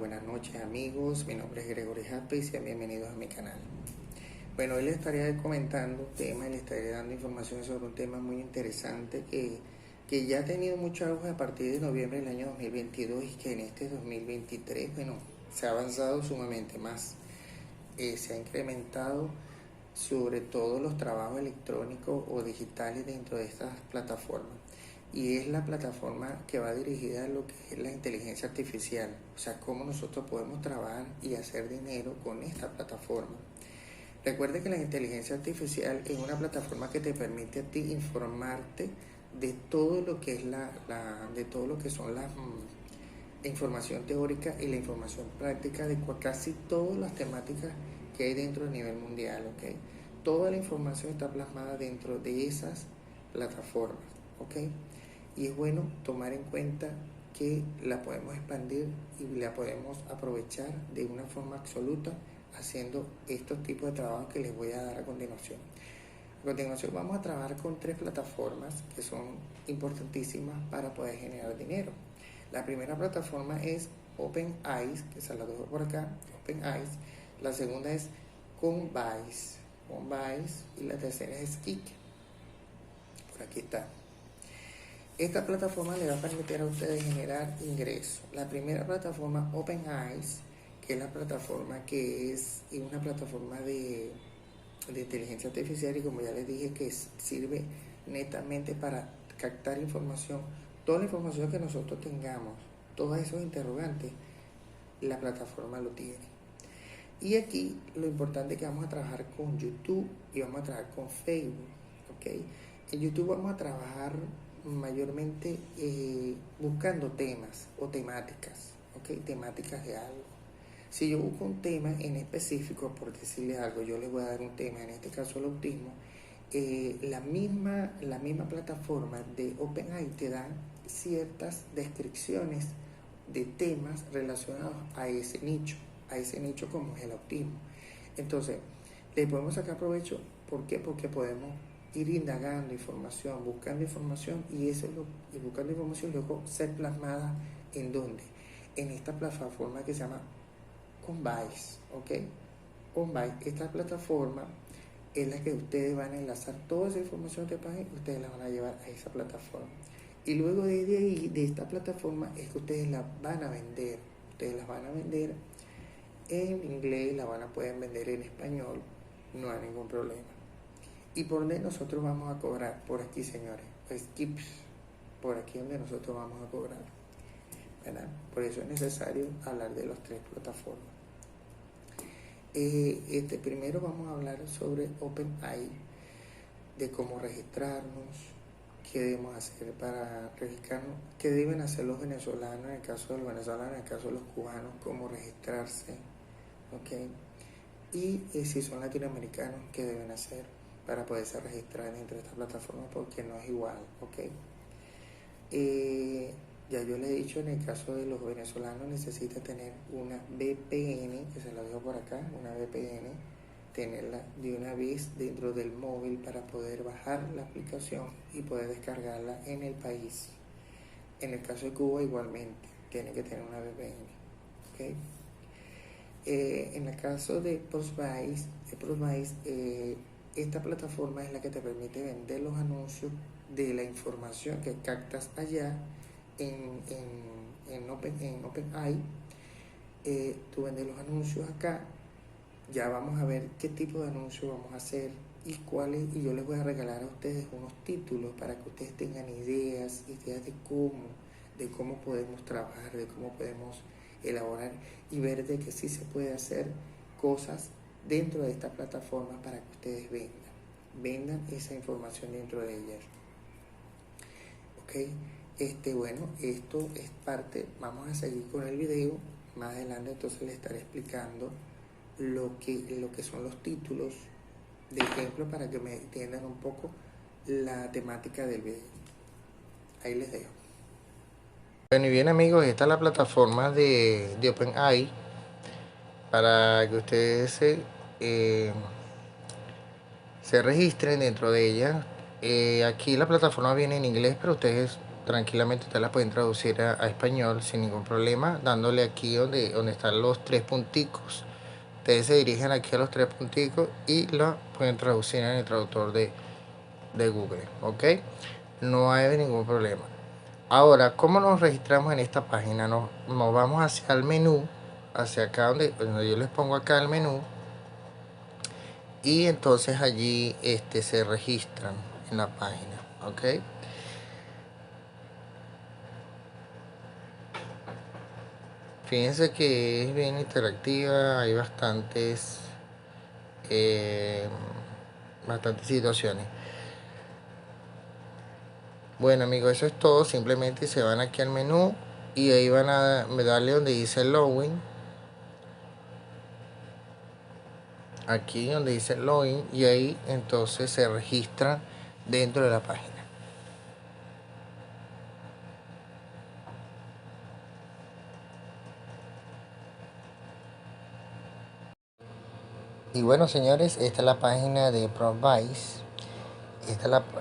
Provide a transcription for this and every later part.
Buenas noches amigos, mi nombre es Gregory Happy y sean bienvenidos a mi canal. Bueno, hoy les estaré comentando un tema y les estaré dando información sobre un tema muy interesante que ya ha tenido mucho auge a partir de noviembre del año 2022 y que en este 2023, bueno, se ha avanzado sumamente más. Se ha incrementado sobre todo los trabajos electrónicos o digitales dentro de estas plataformas. Y es la plataforma que va dirigida a lo que es la inteligencia artificial, o sea, cómo nosotros podemos trabajar y hacer dinero con esta plataforma. Recuerde que la inteligencia artificial es una plataforma que te permite a ti informarte de todo lo que es de todo lo que son las información teórica y la información práctica de casi todas las temáticas que hay dentro del nivel mundial, ¿ok? Toda la información está plasmada dentro de esas plataformas, ¿ok? Y es bueno tomar en cuenta que la podemos expandir y la podemos aprovechar de una forma absoluta haciendo estos tipos de trabajos que les voy a dar a continuación. A continuación vamos a trabajar con tres plataformas que son importantísimas para poder generar dinero. La primera plataforma es OpenAI, que se la dejo por acá, OpenAI. La segunda es Coinbase, y la tercera es Kik. Por aquí está. Esta plataforma le va a permitir a ustedes generar ingresos. La primera plataforma, OpenAI, que es la plataforma que es una plataforma de inteligencia artificial y como ya les dije que sirve netamente para captar información, toda la información que nosotros tengamos, todos esos interrogantes, la plataforma lo tiene. Y aquí lo importante es que vamos a trabajar con YouTube y vamos a trabajar con Facebook, ¿ok? En YouTube vamos a trabajar mayormente buscando temas o temáticas, ¿ok? Temáticas de algo. Si yo busco un tema en específico, por decirle algo, yo les voy a dar un tema, en este caso el autismo, la misma plataforma de OpenAI te da ciertas descripciones de temas relacionados a ese nicho como es el autismo. Entonces, le podemos sacar provecho, ¿por qué? Porque podemos ir indagando información, buscando información y buscando información luego ser plasmada en dónde, en esta plataforma que se llama Coinbase, ¿ok? Coinbase, esta plataforma es la que ustedes van a enlazar toda esa información de página y ustedes la van a llevar a esa plataforma. Y luego de ahí, de esta plataforma, es que ustedes la van a vender. Ustedes las van a vender en inglés, pueden vender en español, no hay ningún problema. ¿Y por dónde nosotros vamos a cobrar? Por aquí, señores. Skips, por aquí donde nosotros vamos a cobrar, ¿verdad? Por eso es necesario hablar de las tres plataformas. Primero vamos a hablar sobre OpenAI, de cómo registrarnos, qué debemos hacer para registrarnos, qué deben hacer los venezolanos en el caso de los venezolanos, en el caso de los cubanos, cómo registrarse, ¿ok? Y si son latinoamericanos, qué deben hacer para poderse registrar dentro de esta plataforma, porque no es igual, ¿ok? Ya yo le he dicho, en el caso de los venezolanos necesita tener una VPN, que se la dejo por acá, una VPN, tenerla de una vez dentro del móvil para poder bajar la aplicación y poder descargarla en el país. En el caso de Cuba igualmente, tiene que tener una VPN, ¿ok? En el caso de Postbase, esta plataforma es la que te permite vender los anuncios de la información que captas allá en OpenAI. Tú vendes los anuncios acá. Ya vamos a ver qué tipo de anuncios vamos a hacer y cuáles, y yo les voy a regalar a ustedes unos títulos para que ustedes tengan ideas de cómo podemos trabajar, de cómo podemos elaborar y ver de que sí se puede hacer cosas dentro de esta plataforma para que ustedes vendan esa información dentro de ellas. Ok, bueno, esto es parte, vamos a seguir con el video, más adelante entonces les estaré explicando lo que son los títulos de ejemplo para que me entiendan un poco la temática del video. Ahí les dejo. Bueno, y bien amigos, esta es la plataforma de OpenAI para que ustedes se registren dentro de ella. Aquí la plataforma viene en inglés, pero ustedes tranquilamente ustedes las pueden traducir a español sin ningún problema, dándole aquí donde están los tres punticos. Ustedes se dirigen aquí a los tres punticos y la pueden traducir en el traductor de Google, ¿ok? No hay ningún problema. Ahora, ¿cómo nos registramos en esta página? Nos vamos hacia el menú, hacia acá donde yo les pongo acá el menú, y entonces allí se registran en la página, ¿ok? Fíjense que es bien interactiva, hay bastantes situaciones. Bueno amigos, eso es todo. Simplemente se van aquí al menú y ahí van a darle donde dice login. Aquí donde dice login, y ahí entonces se registra dentro de la página. Y bueno señores, esta es la página de PromVise.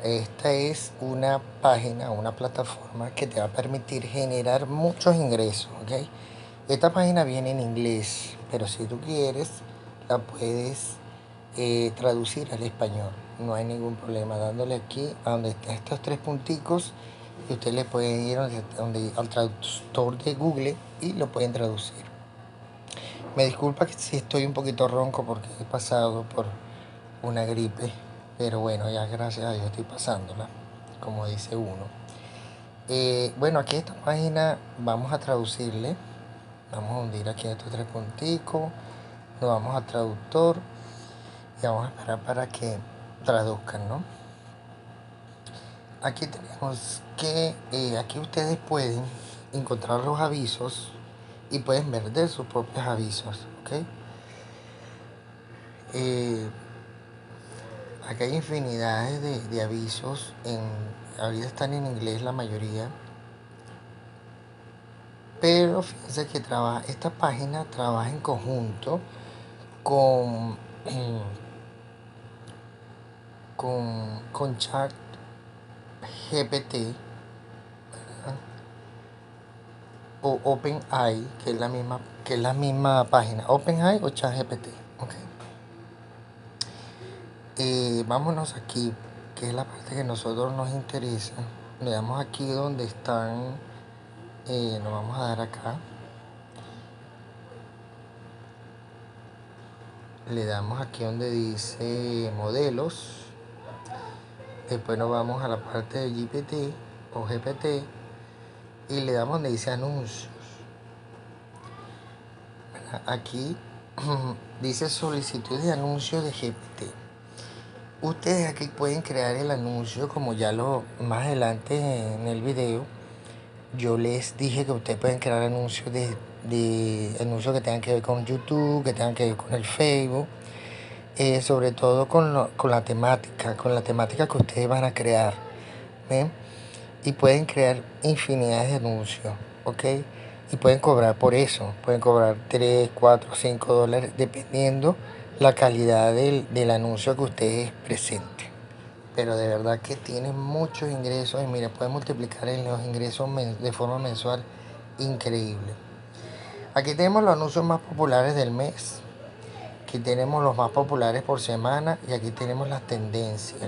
Esta es una página, una plataforma que te va a permitir generar muchos ingresos, ¿ok? Esta página viene en inglés, pero si tú quieres, la puedes traducir al español. No hay ningún problema, dándole aquí a donde están estos tres punticos, y usted le puede ir al traductor de Google y lo pueden traducir. Me disculpa que si estoy un poquito ronco porque he pasado por una gripe, pero bueno, ya gracias a Dios estoy pasándola, como dice uno. Bueno, aquí esta página vamos a traducirle. Vamos a hundir aquí estos tres punticos, nos vamos a traductor y vamos a esperar para que traduzcan, ¿no? Aquí tenemos que, aquí ustedes pueden encontrar los avisos y pueden ver sus propios avisos, ¿ok? Acá hay infinidades de avisos, ahorita están en inglés la mayoría, pero fíjense que esta página trabaja en conjunto con Chat GPT o OpenAI, que es la misma página, OpenAI o ChatGPT, okay. Vámonos aquí, que es la parte que a nosotros nos interesa. Le damos aquí donde están, nos vamos a dar acá, le damos aquí donde dice modelos, después nos vamos a la parte de GPT o GPT y le damos donde dice anuncios. Aquí dice solicitud de anuncio de GPT. Ustedes aquí pueden crear el anuncio, como ya más adelante en el video yo les dije que ustedes pueden crear anuncios de anuncios que tengan que ver con YouTube, que tengan que ver con el Facebook, sobre todo con la temática que ustedes van a crear, ¿ven? Y pueden crear infinidad de anuncios, ¿ok? Y pueden cobrar por eso, pueden cobrar 3, 4, 5 dólares dependiendo la calidad del anuncio que ustedes presenten. Pero de verdad que tienen muchos ingresos y mira, pueden multiplicar en los ingresos de forma mensual increíble. Aquí tenemos los anuncios más populares del mes, aquí tenemos los más populares por semana y aquí tenemos las tendencias.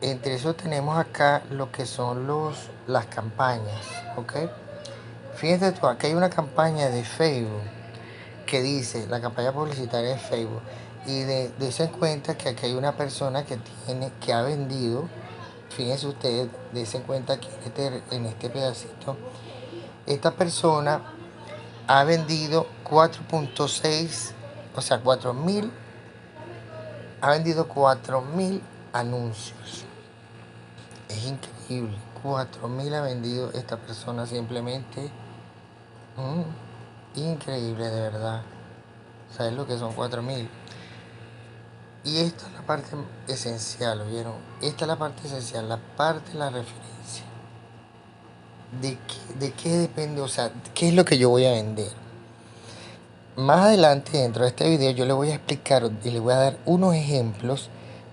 Entre eso tenemos acá lo que son las campañas, ¿ok? Fíjense tú, aquí hay una campaña de Facebook que dice, la campaña publicitaria de Facebook, y dense cuenta que aquí hay una persona que ha vendido, fíjense ustedes, dense cuenta que en este pedacito, esta persona ha vendido 4.6, o sea, 4.000, ha vendido 4.000 anuncios. Es increíble, 4.000 ha vendido esta persona simplemente. Increíble, de verdad. ¿Sabes lo que son 4.000? Y esta es la parte esencial, ¿vieron? Esta es la parte esencial, la parte de la referencia. ¿De qué depende? O sea, ¿qué es lo que yo voy a vender? Más adelante dentro de este video yo les voy a explicar y les voy a dar unos ejemplos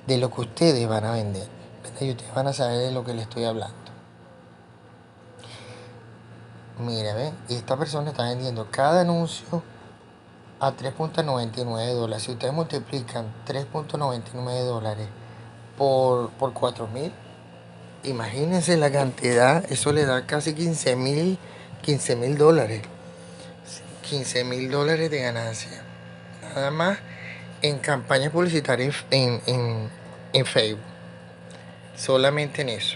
de lo que ustedes van a vender, ¿verdad? Y ustedes van a saber de lo que les estoy hablando. Mira, ve, esta persona está vendiendo cada anuncio a $3.99. Si ustedes multiplican $3.99 por 4.000, imagínense la cantidad, eso le da casi 15.000 dólares. 15.000 dólares de ganancia. Nada más en campañas publicitarias en Facebook. Solamente en eso.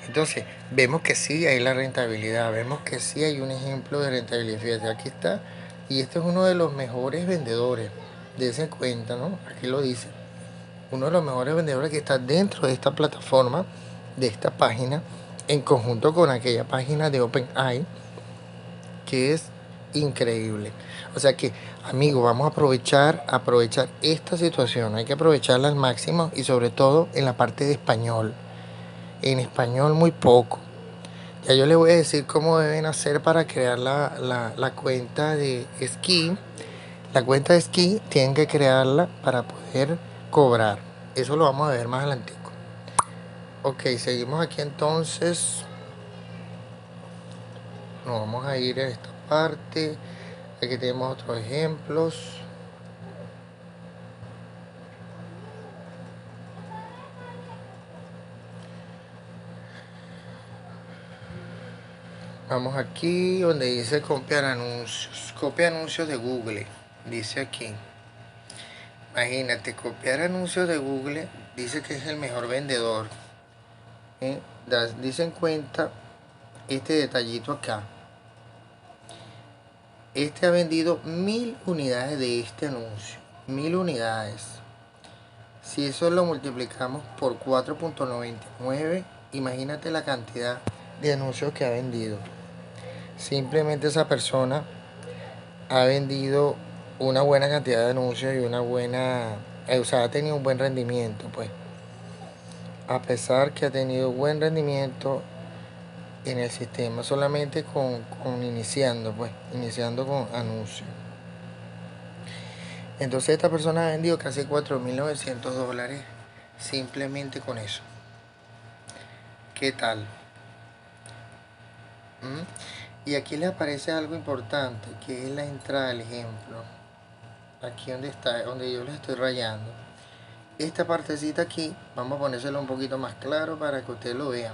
Entonces, vemos que sí hay la rentabilidad, vemos que sí hay un ejemplo de rentabilidad. Fíjate, aquí está. Y este es uno de los mejores vendedores. Dense cuenta, ¿no? Aquí lo dice. Uno de los mejores vendedores que está dentro de esta plataforma, de esta página, en conjunto con aquella página de OpenAI, que es increíble. O sea que, amigo, vamos a aprovechar esta situación. Hay que aprovecharla al máximo y sobre todo en la parte de español. En español muy poco. Ya yo les voy a decir cómo deben hacer para crear la cuenta de esquí. La cuenta de esquí tienen que crearla para poder cobrar. Eso lo vamos a ver más adelante. Ok, seguimos aquí entonces. Nos vamos a ir a esta parte. Aquí tenemos otros ejemplos. Vamos aquí donde dice copiar anuncios. Copia anuncios de Google. Dice aquí. Imagínate, copiar anuncios de Google. Dice que es el mejor vendedor. Dice en cuenta este detallito acá. Este ha vendido 1.000 unidades de este anuncio. 1.000 unidades. Si eso lo multiplicamos por 4.99, imagínate la cantidad de anuncios que ha vendido. Simplemente esa persona ha vendido una buena cantidad de anuncios y una buena, o sea, ha tenido un buen rendimiento, pues. A pesar que ha tenido buen rendimiento en el sistema, solamente con iniciando con anuncios. Entonces esta persona ha vendido casi $4.900 simplemente con eso. ¿Qué tal? Y aquí le aparece algo importante, que es la entrada del ejemplo. Aquí donde está, donde yo le estoy rayando. Esta partecita aquí, vamos a ponérselo un poquito más claro para que ustedes lo vean.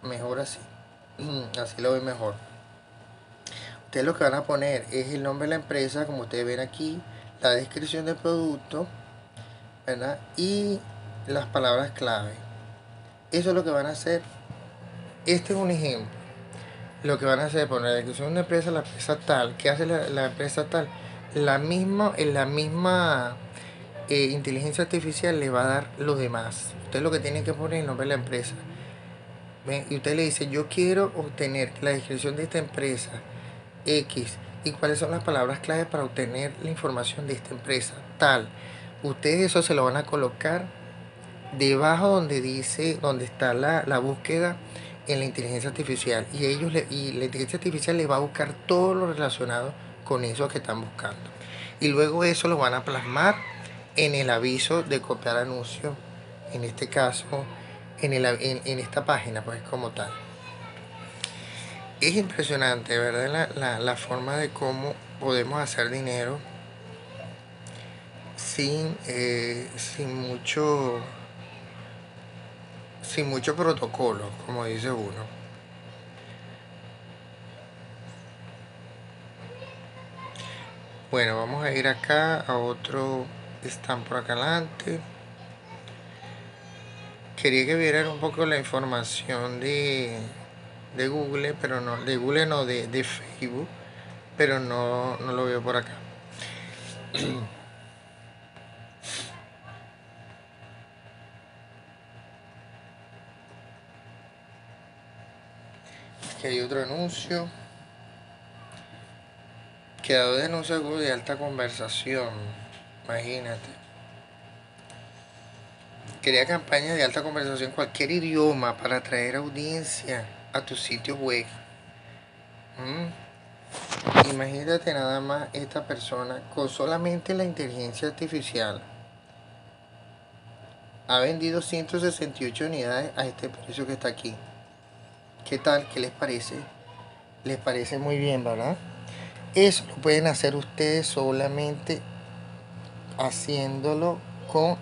Mejor así. Así lo ven mejor. Ustedes lo que van a poner es el nombre de la empresa, como ustedes ven aquí, la descripción del producto, ¿verdad? Y las palabras clave. Eso es lo que van a hacer. Este es un ejemplo. Lo que van a hacer es poner la descripción de una empresa, la empresa tal. ¿Qué hace la empresa tal? En la misma inteligencia artificial le va a dar los demás. Usted lo que tiene que poner es el nombre de la empresa. ¿Ven? Y usted le dice, yo quiero obtener la descripción de esta empresa X y cuáles son las palabras clave para obtener la información de esta empresa tal. Ustedes eso se lo van a colocar debajo donde dice, donde está la búsqueda en la inteligencia artificial, y la inteligencia artificial les va a buscar todo lo relacionado con eso que están buscando, y luego eso lo van a plasmar en el aviso de copiar anuncio, en este caso en esta página, pues, como tal. Es impresionante, ¿verdad? La forma de cómo podemos hacer dinero sin mucho protocolo, como dice uno. Bueno, vamos a ir acá a otro. Están por acá adelante. Quería que vieran un poco la información de Google, pero no, de Google no, de Facebook, pero no lo veo por acá. Aquí hay otro anuncio. Creador de anuncios de Google de alta conversación. Imagínate. Crea campañas de alta conversación en cualquier idioma para atraer audiencia a tu sitio web. Imagínate nada más esta persona con solamente la inteligencia artificial. Ha vendido 168 unidades a este precio que está aquí. ¿Qué tal? ¿Qué les parece? Les parece muy bien, ¿verdad? Eso lo pueden hacer ustedes solamente haciéndolo con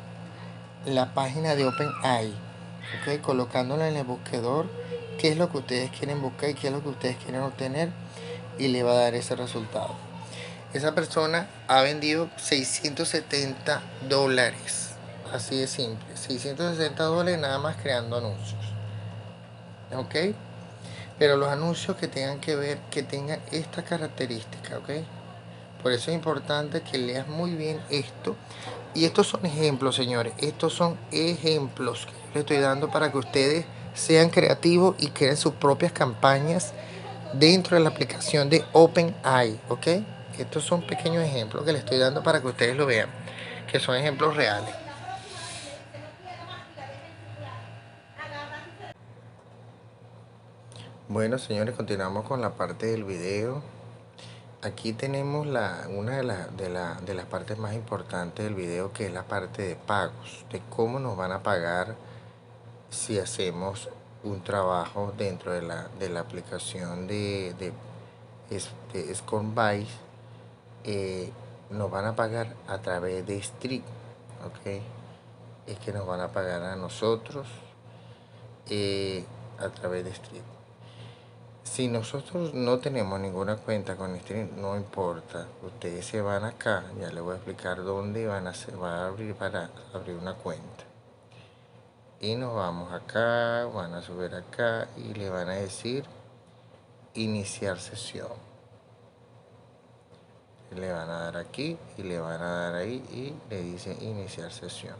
la página de OpenAI, ¿ok? Colocándola en el buscador, qué es lo que ustedes quieren buscar y qué es lo que ustedes quieren obtener, y le va a dar ese resultado. Esa persona ha vendido $670, así de simple, $660 nada más creando anuncios, ¿ok? Pero los anuncios que tengan que ver, que tengan esta característica, ¿ok? Por eso es importante que leas muy bien esto. Y estos son ejemplos, señores. Estos son ejemplos que les estoy dando para que ustedes sean creativos y creen sus propias campañas dentro de la aplicación de OpenAI, ¿ok? Estos son pequeños ejemplos que les estoy dando para que ustedes lo vean, que son ejemplos reales. Bueno, señores, continuamos con la parte del video. Aquí tenemos una de las partes más importantes del video, que es la parte de pagos, de cómo nos van a pagar si hacemos un trabajo dentro de la aplicación de Scorebase. Nos van a pagar a través de Stripe, ¿ok? Es que nos van a pagar a nosotros a través de Stripe. Si nosotros no tenemos ninguna cuenta con Stripe, no importa. Ustedes se van acá, ya les voy a explicar dónde van a abrir para abrir una cuenta. Y nos vamos acá, van a subir acá y le van a decir iniciar sesión. Le van a dar aquí y le van a dar ahí y le dice iniciar sesión.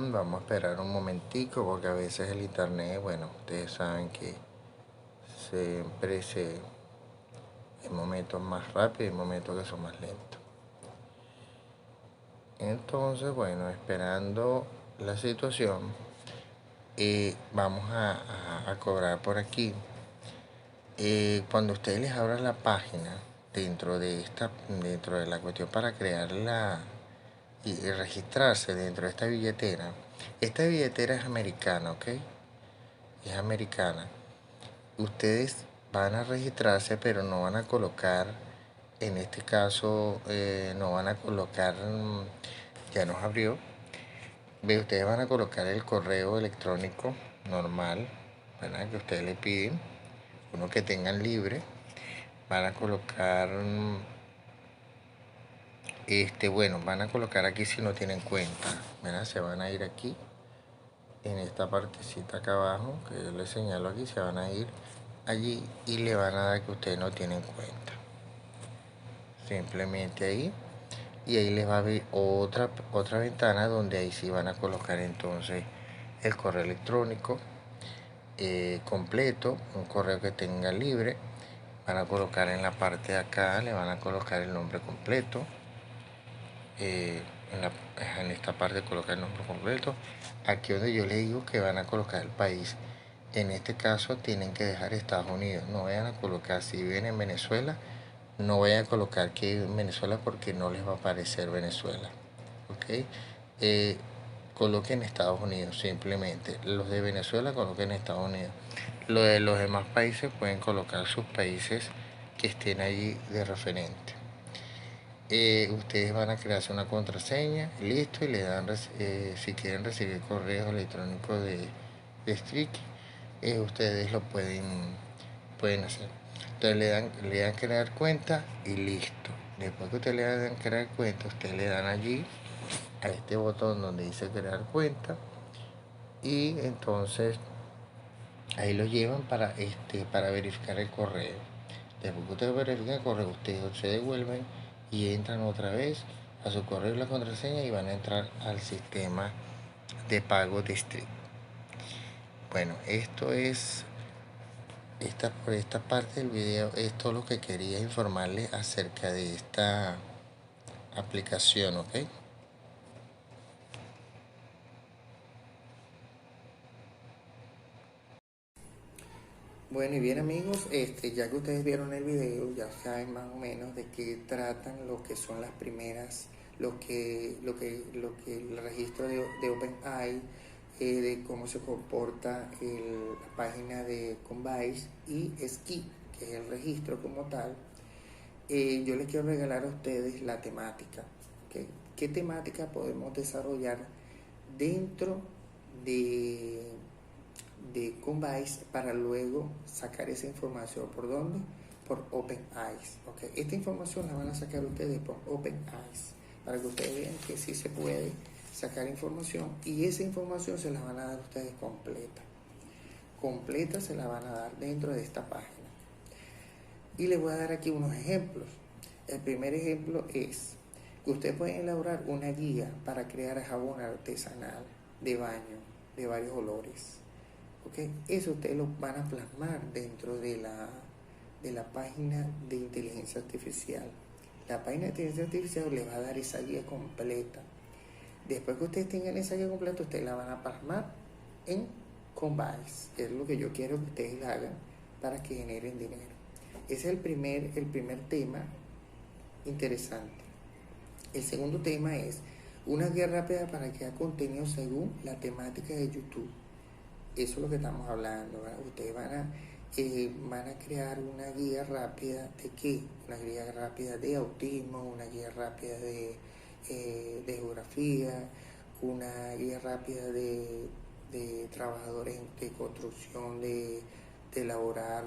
Vamos a esperar un momentico porque a veces el internet, bueno, ustedes saben que siempre hay momentos más rápidos y momentos que son más lentos. Entonces, bueno, esperando la situación, vamos a cobrar por aquí. Cuando ustedes les abran la página dentro de la cuestión para crearla y registrarse dentro de esta billetera es americana, ¿ok? Es americana. Ustedes van a registrarse, pero no van a colocar, en este caso, no van a colocar, ya nos abrió. Ve, ustedes van a colocar el correo electrónico normal, ¿verdad? Que ustedes le piden, uno que tengan libre. Van a colocar, bueno, van a colocar aquí si no tienen cuenta, ¿verdad? Se van a ir aquí, en esta partecita acá abajo, que yo les señalo aquí, se van a ir allí y le van a dar que ustedes no tienen cuenta. Simplemente ahí. Y ahí les va a abrir otra ventana donde ahí sí van a colocar entonces el correo electrónico completo, un correo que tengan libre. Van a colocar en la parte de acá, le van a colocar el nombre completo. En esta parte colocar el nombre completo. Aquí donde yo les digo que van a colocar el país. En este caso tienen que dejar Estados Unidos. No vayan a colocar, si viven en Venezuela, no vayan a colocar que en Venezuela porque no les va a aparecer Venezuela. ¿Ok? Coloquen Estados Unidos simplemente. Los de Venezuela coloquen Estados Unidos. Los de los demás países pueden colocar sus países que estén allí de referente. Ustedes van a crearse una contraseña, listo, y le dan, si quieren recibir correos electrónicos de Stripe, ustedes lo pueden hacer. Entonces le dan crear cuenta y listo. Después que ustedes le dan crear cuenta, ustedes le dan allí a este botón donde dice crear cuenta y entonces ahí lo llevan para verificar el correo. Después que ustedes verifican el correo, ustedes se devuelven y entran otra vez a su correo y la contraseña y van a entrar al sistema de pago de Stripe. Bueno, por esta parte del video es todo lo que quería informarles acerca de esta aplicación, ¿ok? Bueno, y bien amigos, ya que ustedes vieron el video, ya saben más o menos de qué tratan lo que son lo que el registro de OpenAI, de cómo se comporta la página de Combase y Ski, que es el registro como tal. Yo les quiero regalar a ustedes la temática. ¿Okay? ¿Qué temática podemos desarrollar dentro de Combase para luego sacar esa información? ¿Por dónde? Por OpenAI. ¿Okay? Esta información la van a sacar ustedes por OpenAI para que ustedes vean que sí se puede sacar información, y esa información se la van a dar ustedes completa se la van a dar dentro de esta página. Y les voy a dar aquí unos ejemplos. El primer ejemplo es que ustedes pueden elaborar una guía para crear jabón artesanal de baño de varios olores. ¿Okay? Eso ustedes lo van a plasmar dentro de la página de inteligencia artificial. La página de inteligencia artificial les va a dar esa guía completa. Después que ustedes tengan esa guía completa, ustedes la van a plasmar en Combase, que es lo que yo quiero que ustedes hagan para que generen dinero. Ese es el primer tema interesante. El segundo tema es una guía rápida para crear contenido según la temática de YouTube. Eso es lo que estamos hablando, ¿verdad? Ustedes van a crear una guía rápida de ¿qué? Una guía rápida de autismo, una guía rápida de geografía, una guía rápida de trabajadores de construcción, de elaborar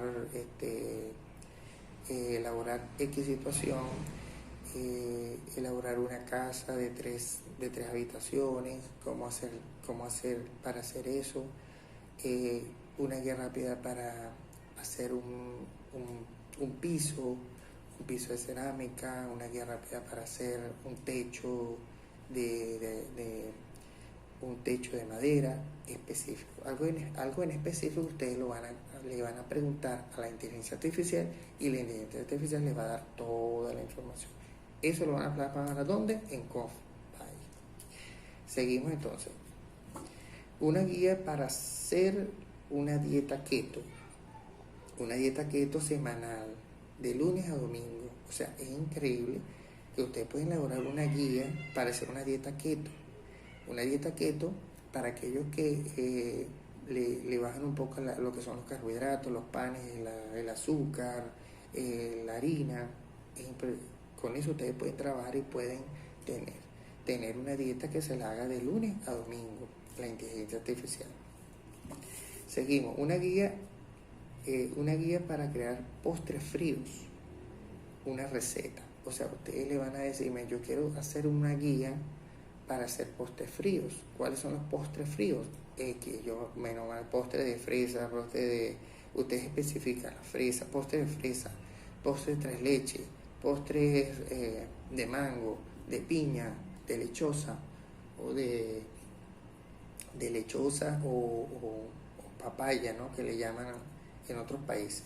elaborar X situación, elaborar una casa de tres habitaciones, cómo hacer para hacer eso, una guía rápida para hacer un piso de cerámica, una guía rápida para hacer un techo de madera específico, algo en específico. Ustedes le van a preguntar a la inteligencia artificial, y la inteligencia artificial les va a dar toda la información. Eso lo van a plasmar ¿a dónde? En Combase. Seguimos entonces. Una guía para hacer una dieta keto semanal de lunes a domingo. O sea, es increíble que ustedes pueden elaborar una guía para hacer una dieta keto. Una dieta keto para aquellos que le bajan un poco lo que son los carbohidratos, los panes, el azúcar, la harina. Con eso ustedes pueden trabajar y pueden tener una dieta que se la haga de lunes a domingo, la inteligencia artificial. Seguimos, una guía para crear postres fríos, una receta. O sea, ustedes le van a decirme, yo quiero hacer una guía para hacer postres fríos. ¿Cuáles son los postres fríos? Postre de fresa, ustedes especifican la fresa, postre de fresa, postre de tres leches, postres de mango, de piña, de lechosa, o de lechosa o papaya, ¿no? Que le llaman en otros países.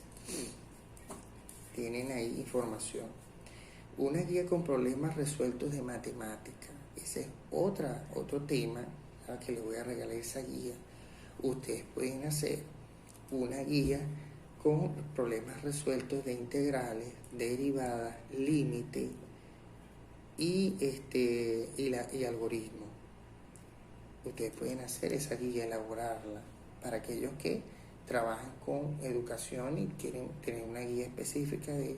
Tienen ahí información. Una guía con problemas resueltos de matemática. Ese es otro tema a que les voy a regalar esa guía. Ustedes pueden hacer una guía con problemas resueltos de integrales, derivadas, límite y algoritmo. Ustedes pueden hacer esa guía, elaborarla para aquellos que trabajan con educación y quieren tener una guía específica de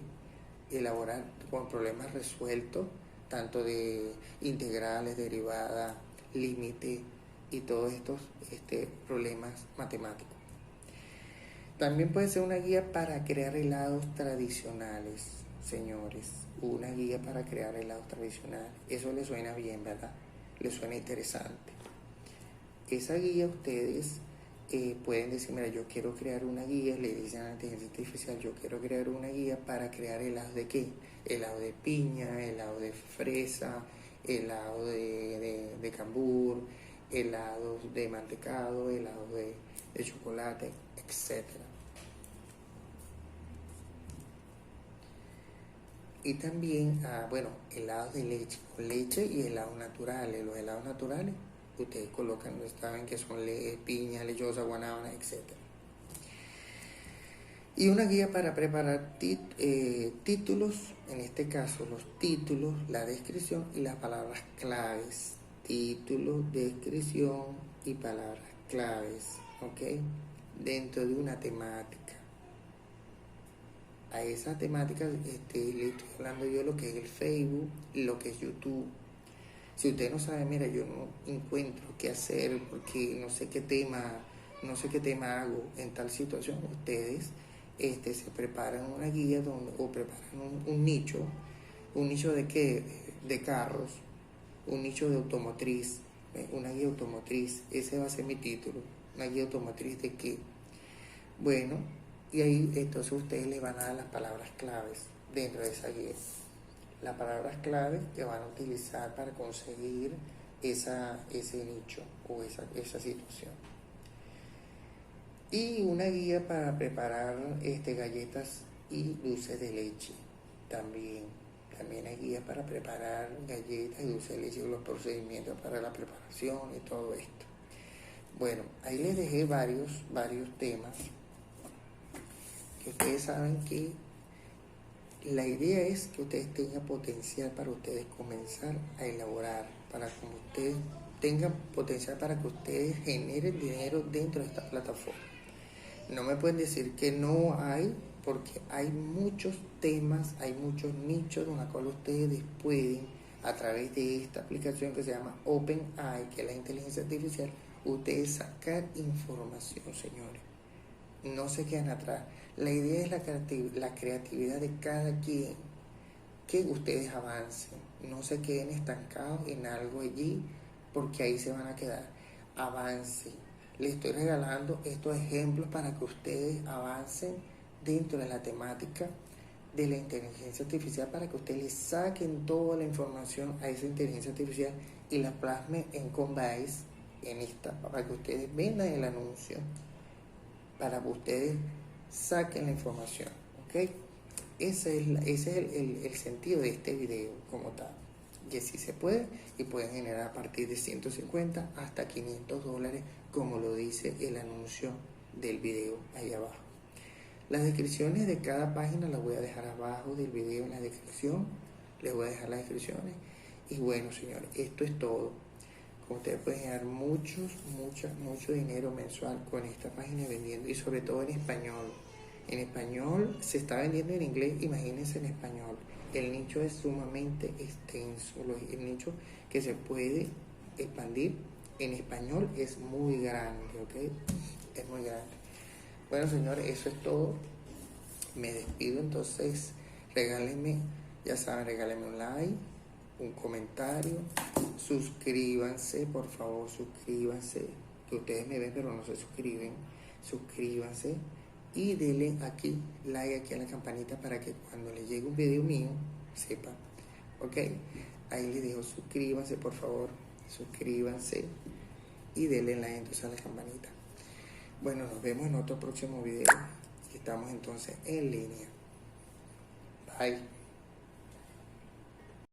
elaborar con problemas resueltos, tanto de integrales, derivadas, límite y todos estos problemas matemáticos. También puede ser una guía para crear helados tradicionales, señores. Una guía para crear helados tradicionales. Eso les suena bien, ¿verdad? Les suena interesante. Esa guía ustedes pueden decir, mira, yo quiero crear una guía, le dicen a la inteligencia artificial, yo quiero crear una guía para crear helados de ¿qué? Helado de piña, helado de fresa, helado de cambur, helados de mantecado, helados de chocolate, etc. Y también, helados de leche, con leche y helados naturales. Los helados naturales, ustedes saben que son piña, lechosa, guanábana, etc. Y una guía para preparar títulos, en este caso los títulos, la descripción y las palabras claves. Título, descripción y palabras claves, ¿ok? Dentro de una temática. A esa temática le estoy hablando yo lo que es el Facebook, lo que es YouTube. Si usted no sabe, mira, yo no encuentro qué hacer porque no sé qué tema hago en tal situación, ustedes se preparan una guía o preparan un nicho de qué, de carros, un nicho de automotriz, una guía automotriz, ese va a ser mi título, una guía automotriz de qué. Bueno, y ahí entonces ustedes les van a dar las palabras claves dentro de esa guía. Las palabras claves que van a utilizar para conseguir ese nicho o esa situación. Y una guía para preparar galletas y dulces de leche. También hay guías para preparar galletas y dulces de leche, los procedimientos para la preparación y todo esto. Bueno, ahí les dejé varios temas que ustedes saben que la idea es que ustedes tengan potencial para ustedes comenzar a elaborar, para que ustedes tengan potencial para que ustedes generen dinero dentro de esta plataforma. No me pueden decir que no hay, porque hay muchos temas, hay muchos nichos en los cuales ustedes pueden, a través de esta aplicación que se llama OpenAI, que es la inteligencia artificial, ustedes sacar información, señores. No se quedan atrás. La idea es la creatividad de cada quien, que ustedes avancen, no se queden estancados en algo allí, porque ahí se van a quedar. Avancen. Les estoy regalando estos ejemplos para que ustedes avancen dentro de la temática de la inteligencia artificial, para que ustedes les saquen toda la información a esa inteligencia artificial y la plasmen en Combase, para que ustedes vendan el anuncio, para que ustedes saquen la información, ¿ok? Ese es el sentido de este video como tal. Que sí se puede y pueden generar a partir de 150 hasta $500, como lo dice el anuncio del video ahí abajo. Las descripciones de cada página las voy a dejar abajo del video en la descripción. Les voy a dejar las descripciones. Y bueno, señores, esto es todo. Como ustedes pueden ganar mucho dinero mensual con esta página vendiendo, y sobre todo en español. En español se está vendiendo, en inglés, imagínense en español. El nicho es sumamente extenso, el nicho que se puede expandir en español es muy grande, ¿ok? Es muy grande. Bueno, señores, eso es todo. Me despido, entonces regálenme, ya saben, regálenme un like, un comentario, suscríbanse, por favor, suscríbanse, que ustedes me ven pero no se suscriben, suscríbanse y denle aquí, like aquí a la campanita para que cuando les llegue un video mío, sepan, ok, ahí les digo suscríbanse, por favor, suscríbanse y denle like entonces a la campanita. Bueno, nos vemos en otro próximo video, estamos entonces en línea, bye.